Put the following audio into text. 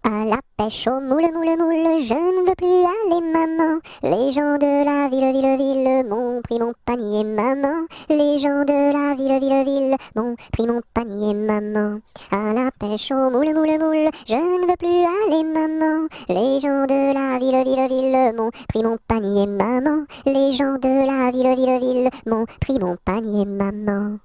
À la pêche au moule, moule, moule, je ne veux plus aller, maman. Les gens de la ville, ville, ville m'ont pris mon panier, maman. Les gens de la ville, ville, ville m'ont pris mon panier, maman. À la pêche au moule, moule, moule, je ne veux plus aller, maman. Les gens de la ville, ville, ville m'ont pris mon panier, maman. Les gens de la ville, ville, ville m'ont pris mon panier, maman.